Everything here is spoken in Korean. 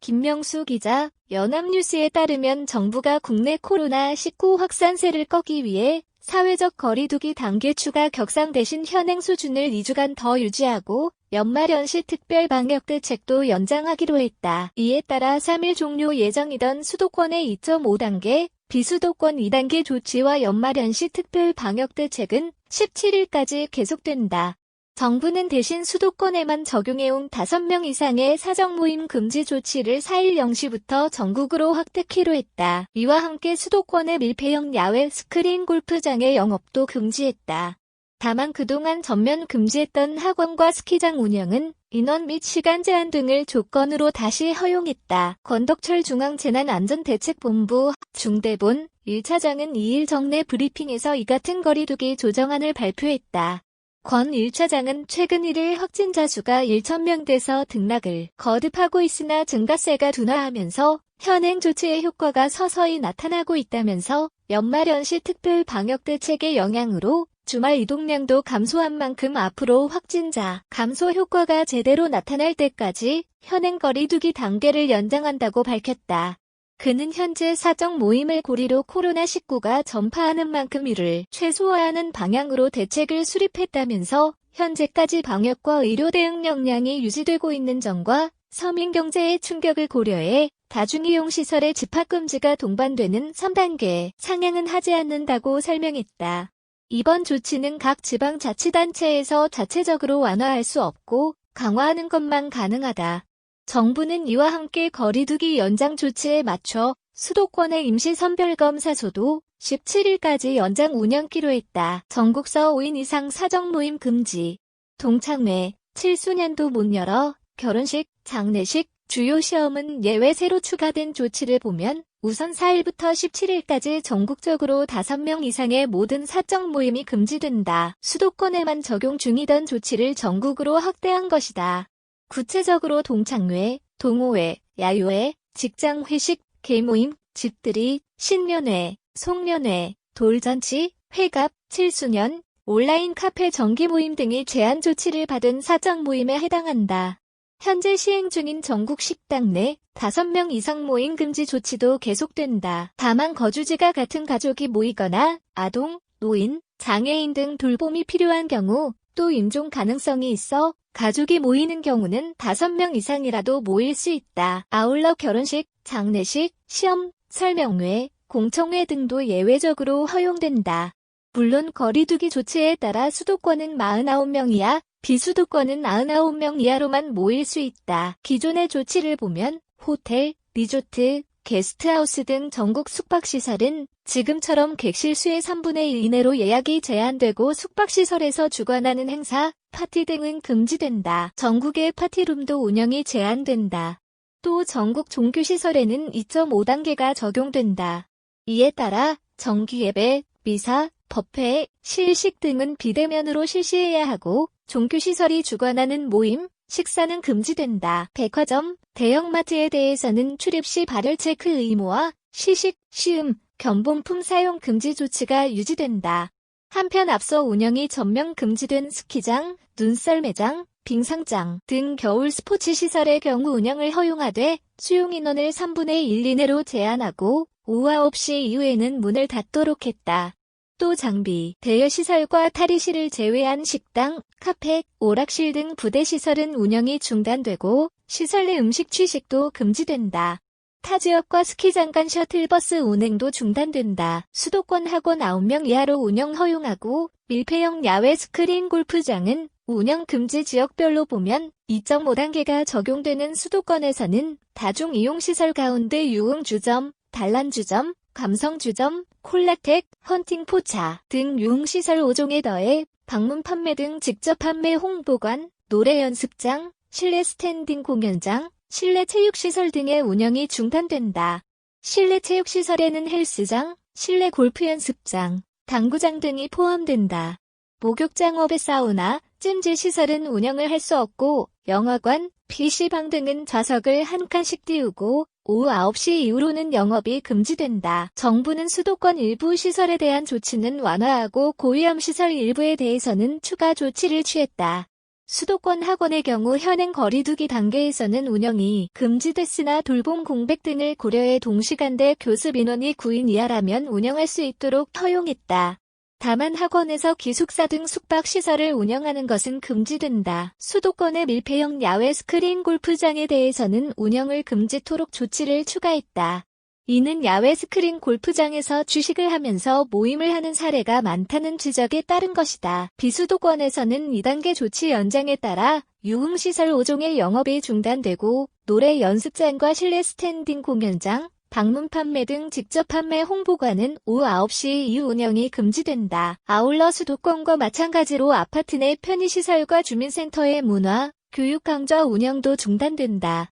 김명수 기자, 연합뉴스에 따르면 정부가 국내 코로나19 확산세를 꺾기 위해 사회적 거리두기 단계 추가 격상 대신 현행 수준을 2주간 더 유지하고 연말 연시 특별 방역 대책도 연장하기로 했다. 이에 따라 3일 종료 예정이던 수도권의 2.5단계, 비수도권 2단계 조치와 연말 연시 특별 방역 대책은 17일까지 계속된다. 정부는 대신 수도권에만 적용해온 5명 이상의 사적 모임 금지 조치를 4일 0시부터 전국으로 확대키로 했다. 이와 함께 수도권의 밀폐형 야외 스크린 골프장의 영업도 금지했다. 다만 그동안 전면 금지했던 학원과 스키장 운영은 인원 및 시간 제한 등을 조건으로 다시 허용했다. 권덕철 중앙재난안전대책본부 중대본 1차장은 2일 정례 브리핑에서 이 같은 거리두기 조정안을 발표했다. 권 1차장은 최근 1일 확진자 수가 1,000명대에서 등락을 거듭하고 있으나 증가세가 둔화하면서 현행 조치의 효과가 서서히 나타나고 있다면서 연말 연시 특별 방역 대책의 영향으로 주말 이동량도 감소한 만큼 앞으로 확진자 감소 효과가 제대로 나타날 때까지 현행 거리두기 단계를 연장한다고 밝혔다. 그는 현재 사적 모임을 고리로 코로나19가 전파하는 만큼 이를 최소화하는 방향으로 대책을 수립했다면서 현재까지 방역과 의료 대응 역량이 유지되고 있는 점과 서민 경제의 충격을 고려해 다중이용시설의 집합금지가 동반되는 3단계 상향은 하지 않는다고 설명했다. 이번 조치는 각 지방자치단체에서 자체적으로 완화할 수 없고 강화하는 것만 가능하다. 정부는 이와 함께 거리두기 연장 조치에 맞춰 수도권의 임시선별검사소도 17일까지 연장 운영키로 했다. 전국서 5인 이상 사적 모임 금지. 동창회, 7수년도 못 열어, 결혼식, 장례식, 주요 시험은 예외 새로 추가된 조치를 보면 우선 4일부터 17일까지 전국적으로 5명 이상의 모든 사적 모임이 금지된다. 수도권에만 적용 중이던 조치를 전국으로 확대한 것이다. 구체적으로 동창회, 동호회, 야유회, 직장회식, 개모임, 집들이, 신년회, 송년회, 돌잔치, 회갑, 7수년, 온라인 카페 정기모임 등이 제한 조치를 받은 사적 모임에 해당한다. 현재 시행 중인 전국 식당 내 5명 이상 모임 금지 조치도 계속된다. 다만 거주지가 같은 가족이 모이거나 아동, 노인, 장애인 등 돌봄이 필요한 경우 또 임종 가능성이 있어 가족이 모이는 경우는 5명 이상이라도 모일 수 있다. 아울러 결혼식, 장례식, 시험, 설명회, 공청회 등도 예외적으로 허용된다. 물론 거리두기 조치에 따라 수도권은 49명 이하, 비수도권은 99명 이하로만 모일 수 있다. 기존의 조치를 보면 호텔, 리조트, 게스트하우스 등 전국 숙박시설은 지금처럼 객실 수의 3분의 1 이내로 예약이 제한되고 숙박시설에서 주관하는 행사, 파티 등은 금지된다. 전국의 파티룸도 운영이 제한된다. 또 전국 종교시설에는 2.5단계가 적용된다. 이에 따라 정기예배, 미사, 법회, 실식 등은 비대면으로 실시해야 하고 종교시설이 주관하는 모임, 식사는 금지된다. 백화점, 대형마트에 대해서는 출입 시 발열 체크 의무와 시식, 시음, 견본품 사용 금지 조치가 유지된다. 한편 앞서 운영이 전면 금지된 스키장, 눈썰 매장, 빙상장 등 겨울 스포츠 시설의 경우 운영을 허용하되 수용 인원을 3분의 1 이내로 제한하고 오후 9시 이후에는 문을 닫도록 했다. 또 장비, 대여시설과 탈의실을 제외한 식당, 카페, 오락실 등 부대시설은 운영이 중단되고 시설 내 음식 취식도 금지된다. 타 지역과 스키장 간 셔틀버스 운행도 중단된다. 수도권 학원 9명 이하로 운영 허용하고 밀폐형 야외 스크린 골프장은 운영 금지 지역별로 보면 2.5단계가 적용되는 수도권에서는 다중이용시설 가운데 유흥주점, 단란주점, 감성주점, 콜라텍, 헌팅포차 등 유흥시설 5종에 더해 방문 판매 등 직접 판매 홍보관, 노래 연습장, 실내 스탠딩 공연장, 실내 체육시설 등의 운영이 중단된다. 실내 체육시설에는 헬스장, 실내 골프 연습장, 당구장 등이 포함된다. 목욕장업의 사우나, 찜질시설은 운영을 할 수 없고 영화관, PC방 등은 좌석을 한 칸씩 띄우고 오후 9시 이후로는 영업이 금지된다. 정부는 수도권 일부 시설에 대한 조치는 완화하고 고위험 시설 일부에 대해서는 추가 조치를 취했다. 수도권 학원의 경우 현행 거리두기 단계에서는 운영이 금지됐으나 돌봄 공백 등을 고려해 동시간대 교습 인원이 9인 이하라면 운영할 수 있도록 허용했다. 다만 학원에서 기숙사 등 숙박시설을 운영하는 것은 금지된다. 수도권의 밀폐형 야외 스크린 골프장에 대해서는 운영을 금지토록 조치를 추가했다. 이는 야외 스크린 골프장에서 주식을 하면서 모임을 하는 사례가 많다는 지적에 따른 것이다. 비수도권에서는 2단계 조치 연장에 따라 유흥시설 5종의 영업이 중단되고 노래 연습장과 실내 스탠딩 공연장, 방문 판매 등 직접 판매 홍보관은 오후 9시 이후 운영이 금지된다. 아울러 수도권과 마찬가지로 아파트 내 편의시설과 주민센터의 문화, 교육 강좌 운영도 중단된다.